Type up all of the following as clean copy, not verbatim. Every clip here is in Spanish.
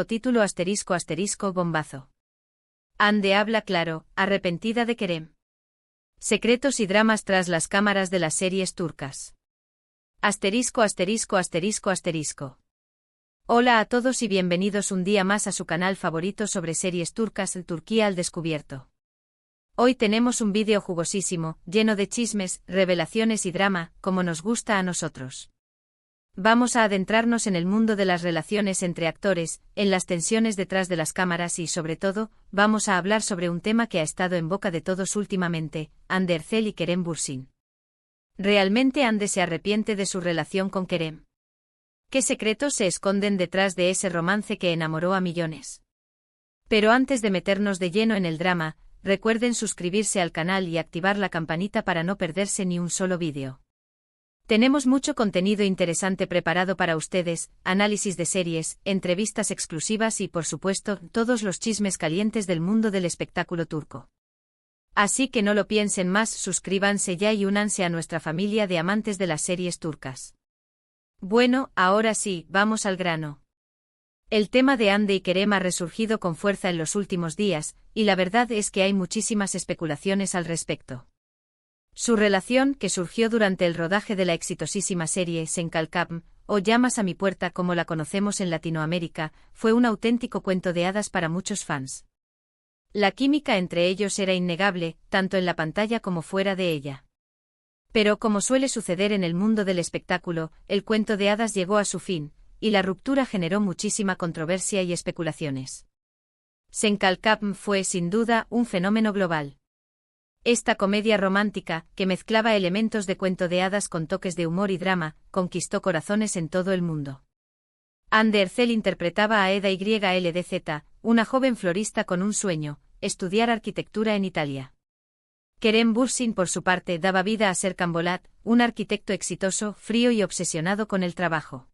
**Título **bombazo. Hande habla claro, arrepentida de Kerem. Secretos y dramas tras las cámaras de las series turcas. *******. Hola a todos y bienvenidos un día más a su canal favorito sobre series turcas, Turquía al descubierto. Hoy tenemos un vídeo jugosísimo, lleno de chismes, revelaciones y drama, como nos gusta a nosotros. Vamos a adentrarnos en el mundo de las relaciones entre actores, en las tensiones detrás de las cámaras y sobre todo, vamos a hablar sobre un tema que ha estado en boca de todos últimamente, Hande Erçel y Kerem Bürsin. ¿Realmente Hande se arrepiente de su relación con Kerem? ¿Qué secretos se esconden detrás de ese romance que enamoró a millones? Pero antes de meternos de lleno en el drama, recuerden suscribirse al canal y activar la campanita para no perderse ni un solo vídeo. Tenemos mucho contenido interesante preparado para ustedes, análisis de series, entrevistas exclusivas y por supuesto, todos los chismes calientes del mundo del espectáculo turco. Así que no lo piensen más, suscríbanse ya y únanse a nuestra familia de amantes de las series turcas. Bueno, ahora sí, vamos al grano. El tema de Hande y Kerem ha resurgido con fuerza en los últimos días, y la verdad es que hay muchísimas especulaciones al respecto. Su relación, que surgió durante el rodaje de la exitosísima serie Sen Kalkam, o Llamas a mi puerta como la conocemos en Latinoamérica, fue un auténtico cuento de hadas para muchos fans. La química entre ellos era innegable, tanto en la pantalla como fuera de ella. Pero como suele suceder en el mundo del espectáculo, el cuento de hadas llegó a su fin, y la ruptura generó muchísima controversia y especulaciones. Sen Kalkam fue, sin duda, un fenómeno global. Esta comedia romántica, que mezclaba elementos de cuento de hadas con toques de humor y drama, conquistó corazones en todo el mundo. Hande Erçel interpretaba a Eda YLDZ, una joven florista con un sueño, estudiar arquitectura en Italia. Kerem Bürsin, por su parte, daba vida a Serkan Bolat, un arquitecto exitoso, frío y obsesionado con el trabajo.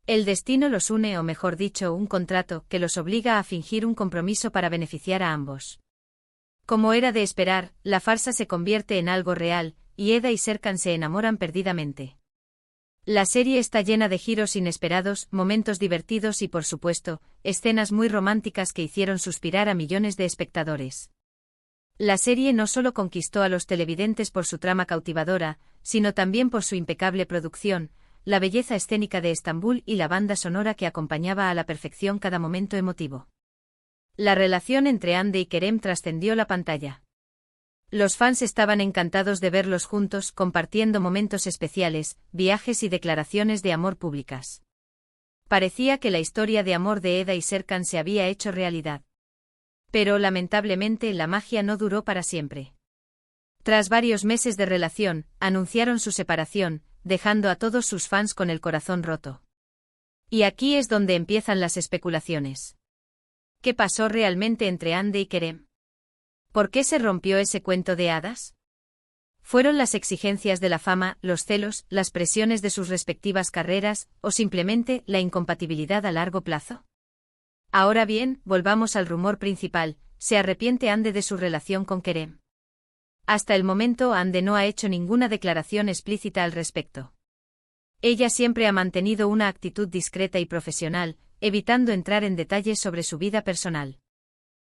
El destino los une, o mejor dicho, un contrato, que los obliga a fingir un compromiso para beneficiar a ambos. Como era de esperar, la farsa se convierte en algo real, y Eda y Serkan se enamoran perdidamente. La serie está llena de giros inesperados, momentos divertidos y por supuesto, escenas muy románticas que hicieron suspirar a millones de espectadores. La serie no solo conquistó a los televidentes por su trama cautivadora, sino también por su impecable producción, la belleza escénica de Estambul y la banda sonora que acompañaba a la perfección cada momento emotivo. La relación entre Hande y Kerem trascendió la pantalla. Los fans estaban encantados de verlos juntos, compartiendo momentos especiales, viajes y declaraciones de amor públicas. Parecía que la historia de amor de Eda y Serkan se había hecho realidad. Pero lamentablemente la magia no duró para siempre. Tras varios meses de relación, anunciaron su separación, dejando a todos sus fans con el corazón roto. Y aquí es donde empiezan las especulaciones. ¿Qué pasó realmente entre Hande y Kerem? ¿Por qué se rompió ese cuento de hadas? ¿Fueron las exigencias de la fama, los celos, las presiones de sus respectivas carreras, o simplemente la incompatibilidad a largo plazo? Ahora bien, volvamos al rumor principal, ¿se arrepiente Hande de su relación con Kerem? Hasta el momento Hande no ha hecho ninguna declaración explícita al respecto. Ella siempre ha mantenido una actitud discreta y profesional, evitando entrar en detalles sobre su vida personal.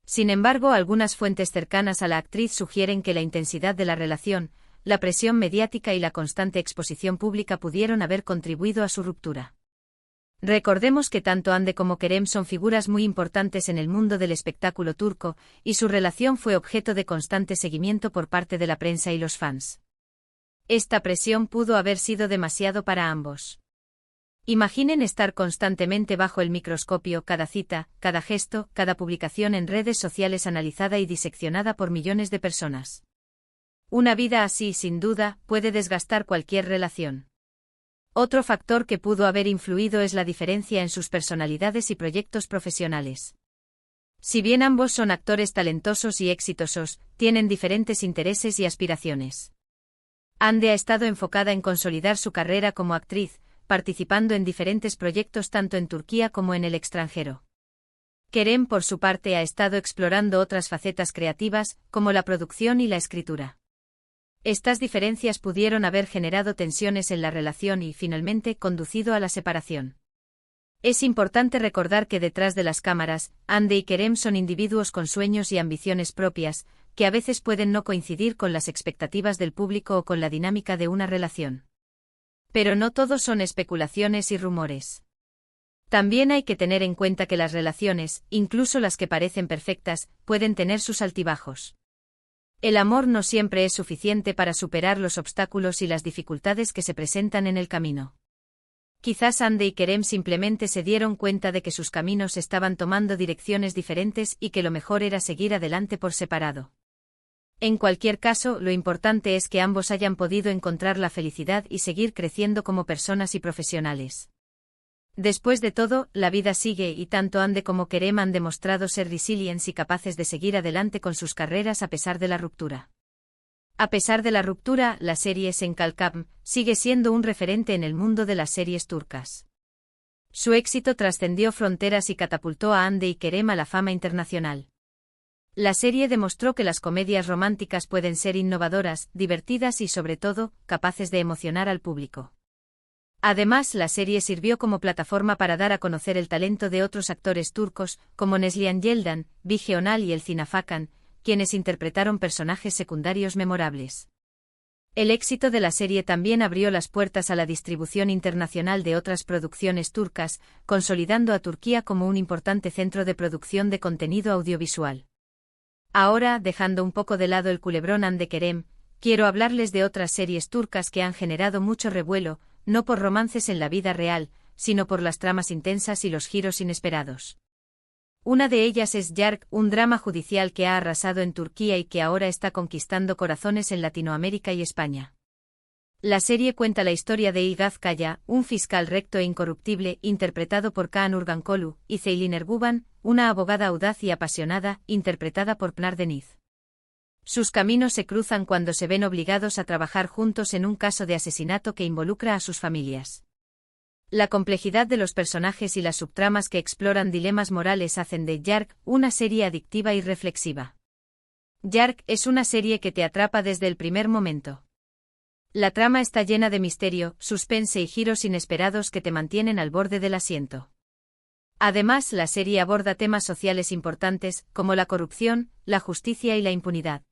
Sin embargo, algunas fuentes cercanas a la actriz sugieren que la intensidad de la relación, la presión mediática y la constante exposición pública pudieron haber contribuido a su ruptura. Recordemos que tanto Hande como Kerem son figuras muy importantes en el mundo del espectáculo turco, y su relación fue objeto de constante seguimiento por parte de la prensa y los fans. Esta presión pudo haber sido demasiado para ambos. Imaginen estar constantemente bajo el microscopio, cada cita, cada gesto, cada publicación en redes sociales analizada y diseccionada por millones de personas. Una vida así, sin duda, puede desgastar cualquier relación. Otro factor que pudo haber influido es la diferencia en sus personalidades y proyectos profesionales. Si bien ambos son actores talentosos y exitosos, tienen diferentes intereses y aspiraciones. Hande ha estado enfocada en consolidar su carrera como actriz, participando en diferentes proyectos tanto en Turquía como en el extranjero. Kerem, por su parte, ha estado explorando otras facetas creativas, como la producción y la escritura. Estas diferencias pudieron haber generado tensiones en la relación y, finalmente, conducido a la separación. Es importante recordar que detrás de las cámaras, Hande y Kerem son individuos con sueños y ambiciones propias, que a veces pueden no coincidir con las expectativas del público o con la dinámica de una relación. Pero no todos son especulaciones y rumores. También hay que tener en cuenta que las relaciones, incluso las que parecen perfectas, pueden tener sus altibajos. El amor no siempre es suficiente para superar los obstáculos y las dificultades que se presentan en el camino. Quizás Hande y Kerem simplemente se dieron cuenta de que sus caminos estaban tomando direcciones diferentes y que lo mejor era seguir adelante por separado. En cualquier caso, lo importante es que ambos hayan podido encontrar la felicidad y seguir creciendo como personas y profesionales. Después de todo, la vida sigue y tanto Hande como Kerem han demostrado ser resilientes y capaces de seguir adelante con sus carreras a pesar de la ruptura. A pesar de la ruptura, la serie Senkalkam sigue siendo un referente en el mundo de las series turcas. Su éxito trascendió fronteras y catapultó a Hande y Kerem a la fama internacional. La serie demostró que las comedias románticas pueden ser innovadoras, divertidas y sobre todo, capaces de emocionar al público. Además, la serie sirvió como plataforma para dar a conocer el talento de otros actores turcos, como Neslihan Yeldan, Bige Onal y Elçin Afakan, quienes interpretaron personajes secundarios memorables. El éxito de la serie también abrió las puertas a la distribución internacional de otras producciones turcas, consolidando a Turquía como un importante centro de producción de contenido audiovisual. Ahora, dejando un poco de lado el culebrón Hande Kerem, quiero hablarles de otras series turcas que han generado mucho revuelo, no por romances en la vida real, sino por las tramas intensas y los giros inesperados. Una de ellas es Yargı, un drama judicial que ha arrasado en Turquía y que ahora está conquistando corazones en Latinoamérica y España. La serie cuenta la historia de Ilgaz Kaya, un fiscal recto e incorruptible, interpretado por Kaan Urgankolu, y Ceylin Erguvan, una abogada audaz y apasionada, interpretada por Pınar Deniz. Sus caminos se cruzan cuando se ven obligados a trabajar juntos en un caso de asesinato que involucra a sus familias. La complejidad de los personajes y las subtramas que exploran dilemas morales hacen de Yargı una serie adictiva y reflexiva. Yargı es una serie que te atrapa desde el primer momento. La trama está llena de misterio, suspense y giros inesperados que te mantienen al borde del asiento. Además, la serie aborda temas sociales importantes, como la corrupción, la justicia y la impunidad.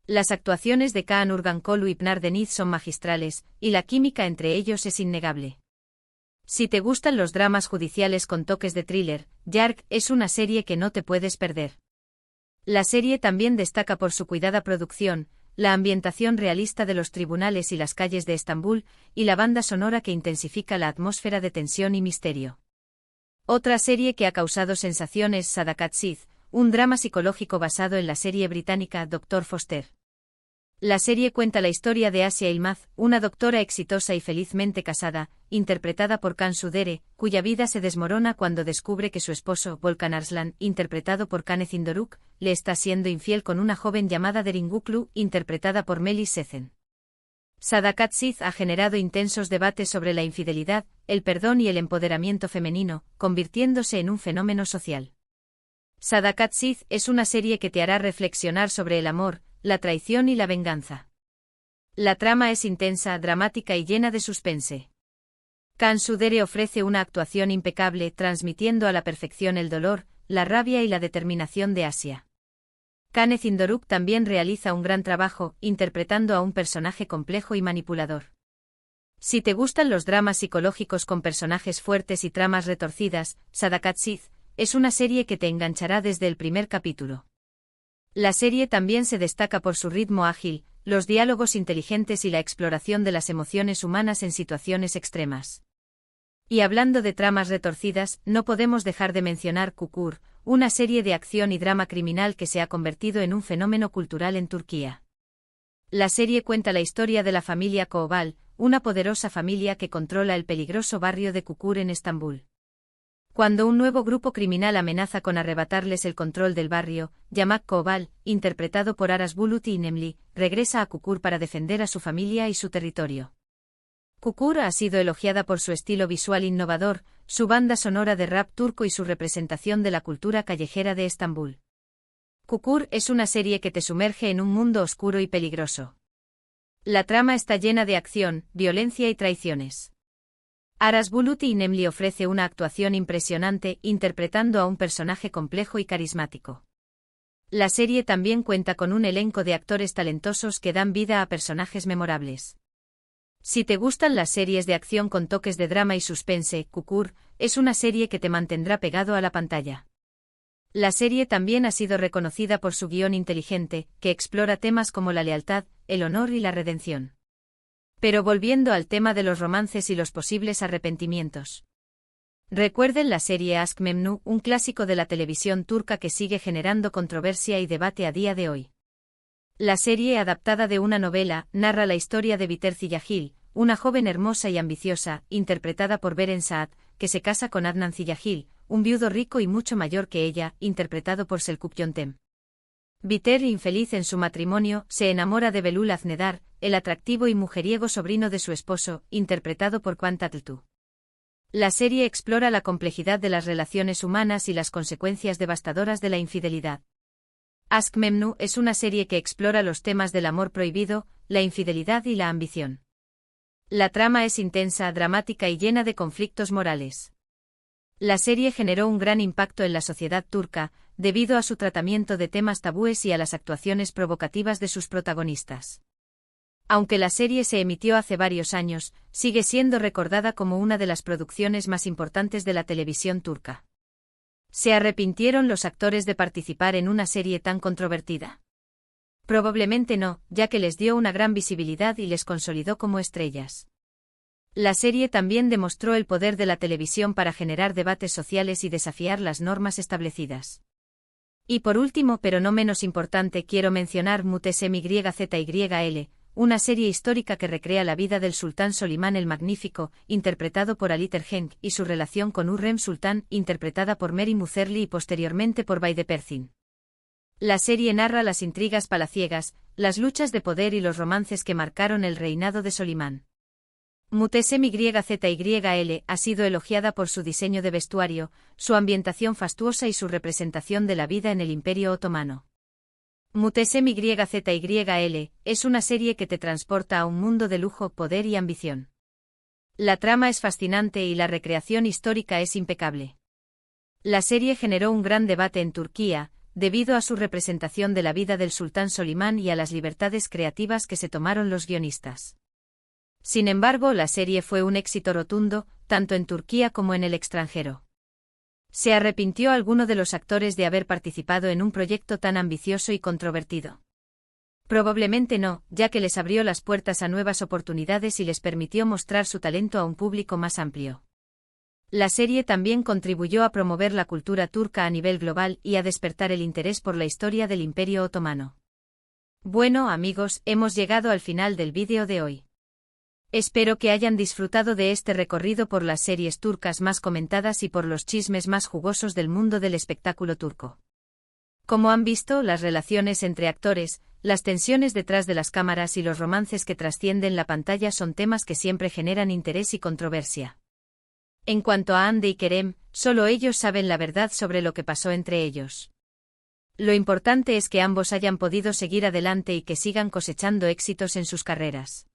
Las actuaciones de Kaan Urgankolu y Pınar Deniz son magistrales, y la química entre ellos es innegable. Si te gustan los dramas judiciales con toques de thriller, Yargı es una serie que no te puedes perder. La serie también destaca por su cuidada producción, la ambientación realista de los tribunales y las calles de Estambul, y la banda sonora que intensifica la atmósfera de tensión y misterio. Otra serie que ha causado sensación es Sadakatsizh, un drama psicológico basado en la serie británica Dr. Foster. La serie cuenta la historia de Asia Yılmaz, una doctora exitosa y felizmente casada, interpretada por Cansu Dere, cuya vida se desmorona cuando descubre que su esposo, Volkan Arslan, interpretado por Canecin Doruk, le está siendo infiel con una joven llamada Derin Guklu, interpretada por Melis Sezen. Sadakatsizh ha generado intensos debates sobre la infidelidad, el perdón y el empoderamiento femenino, convirtiéndose en un fenómeno social. Sadakatsizh es una serie que te hará reflexionar sobre el amor, la traición y la venganza. La trama es intensa, dramática y llena de suspense. Cansu Dere ofrece una actuación impecable, transmitiendo a la perfección el dolor, la rabia y la determinación de Asia. Canecin Doruk también realiza un gran trabajo, interpretando a un personaje complejo y manipulador. Si te gustan los dramas psicológicos con personajes fuertes y tramas retorcidas, Sadakatsizh es una serie que te enganchará desde el primer capítulo. La serie también se destaca por su ritmo ágil, los diálogos inteligentes y la exploración de las emociones humanas en situaciones extremas. Y hablando de tramas retorcidas, no podemos dejar de mencionar Kukur, una serie de acción y drama criminal que se ha convertido en un fenómeno cultural en Turquía. La serie cuenta la historia de la familia Koval, una poderosa familia que controla el peligroso barrio de Kukur en Estambul. Cuando un nuevo grupo criminal amenaza con arrebatarles el control del barrio, Yamak Koval, interpretado por Aras Bulut y Nemli, regresa a Kukur para defender a su familia y su territorio. Kukur ha sido elogiada por su estilo visual innovador, su banda sonora de rap turco y su representación de la cultura callejera de Estambul. Kukur es una serie que te sumerge en un mundo oscuro y peligroso. La trama está llena de acción, violencia y traiciones. Aras Bulut Nemli ofrece una actuación impresionante interpretando a un personaje complejo y carismático. La serie también cuenta con un elenco de actores talentosos que dan vida a personajes memorables. Si te gustan las series de acción con toques de drama y suspense, Kukur es una serie que te mantendrá pegado a la pantalla. La serie también ha sido reconocida por su guión inteligente, que explora temas como la lealtad, el honor y la redención. Pero volviendo al tema de los romances y los posibles arrepentimientos. Recuerden la serie Aşk Memnu, un clásico de la televisión turca que sigue generando controversia y debate a día de hoy. La serie, adaptada de una novela, narra la historia de Biter Ziyagil, una joven hermosa y ambiciosa, interpretada por Beren Saat, que se casa con Adnan Ziyagil, un viudo rico y mucho mayor que ella, interpretado por Selçuk Yöntem. Biter, infeliz en su matrimonio, se enamora de Belul Aznedar, el atractivo y mujeriego sobrino de su esposo, interpretado por Kaan Tatlıtuğ. La serie explora la complejidad de las relaciones humanas y las consecuencias devastadoras de la infidelidad. Aşk Memnu es una serie que explora los temas del amor prohibido, la infidelidad y la ambición. La trama es intensa, dramática y llena de conflictos morales. La serie generó un gran impacto en la sociedad turca, debido a su tratamiento de temas tabúes y a las actuaciones provocativas de sus protagonistas. Aunque la serie se emitió hace varios años, sigue siendo recordada como una de las producciones más importantes de la televisión turca. ¿Se arrepintieron los actores de participar en una serie tan controvertida? Probablemente no, ya que les dio una gran visibilidad y les consolidó como estrellas. La serie también demostró el poder de la televisión para generar debates sociales y desafiar las normas establecidas. Y por último, pero no menos importante, quiero mencionar Muhteşem Yüzyıl, una serie histórica que recrea la vida del sultán Solimán el Magnífico, interpretado por Ali Tergenk, y su relación con Hürrem Sultán, interpretada por Mary Muzerli y posteriormente por Beyde Persin. La serie narra las intrigas palaciegas, las luchas de poder y los romances que marcaron el reinado de Solimán. Muhteşem Yüzyıl ha sido elogiada por su diseño de vestuario, su ambientación fastuosa y su representación de la vida en el Imperio Otomano. Muhteşem Yüzyıl es una serie que te transporta a un mundo de lujo, poder y ambición. La trama es fascinante y la recreación histórica es impecable. La serie generó un gran debate en Turquía, debido a su representación de la vida del sultán Solimán y a las libertades creativas que se tomaron los guionistas. Sin embargo, la serie fue un éxito rotundo, tanto en Turquía como en el extranjero. ¿Se arrepintió alguno de los actores de haber participado en un proyecto tan ambicioso y controvertido? Probablemente no, ya que les abrió las puertas a nuevas oportunidades y les permitió mostrar su talento a un público más amplio. La serie también contribuyó a promover la cultura turca a nivel global y a despertar el interés por la historia del Imperio Otomano. Bueno, amigos, hemos llegado al final del vídeo de hoy. Espero que hayan disfrutado de este recorrido por las series turcas más comentadas y por los chismes más jugosos del mundo del espectáculo turco. Como han visto, las relaciones entre actores, las tensiones detrás de las cámaras y los romances que trascienden la pantalla son temas que siempre generan interés y controversia. En cuanto a Hande y Kerem, solo ellos saben la verdad sobre lo que pasó entre ellos. Lo importante es que ambos hayan podido seguir adelante y que sigan cosechando éxitos en sus carreras.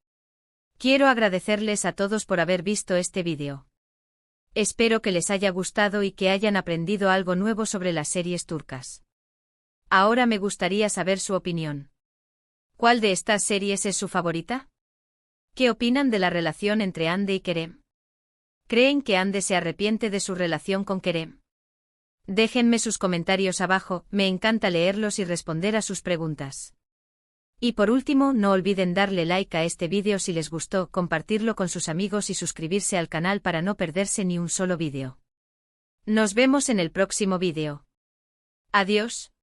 Quiero agradecerles a todos por haber visto este vídeo. Espero que les haya gustado y que hayan aprendido algo nuevo sobre las series turcas. Ahora me gustaría saber su opinión. ¿Cuál de estas series es su favorita? ¿Qué opinan de la relación entre Hande y Kerem? ¿Creen que Hande se arrepiente de su relación con Kerem? Déjenme sus comentarios abajo, me encanta leerlos y responder a sus preguntas. Y por último, no olviden darle like a este vídeo si les gustó, compartirlo con sus amigos y suscribirse al canal para no perderse ni un solo vídeo. Nos vemos en el próximo vídeo. Adiós.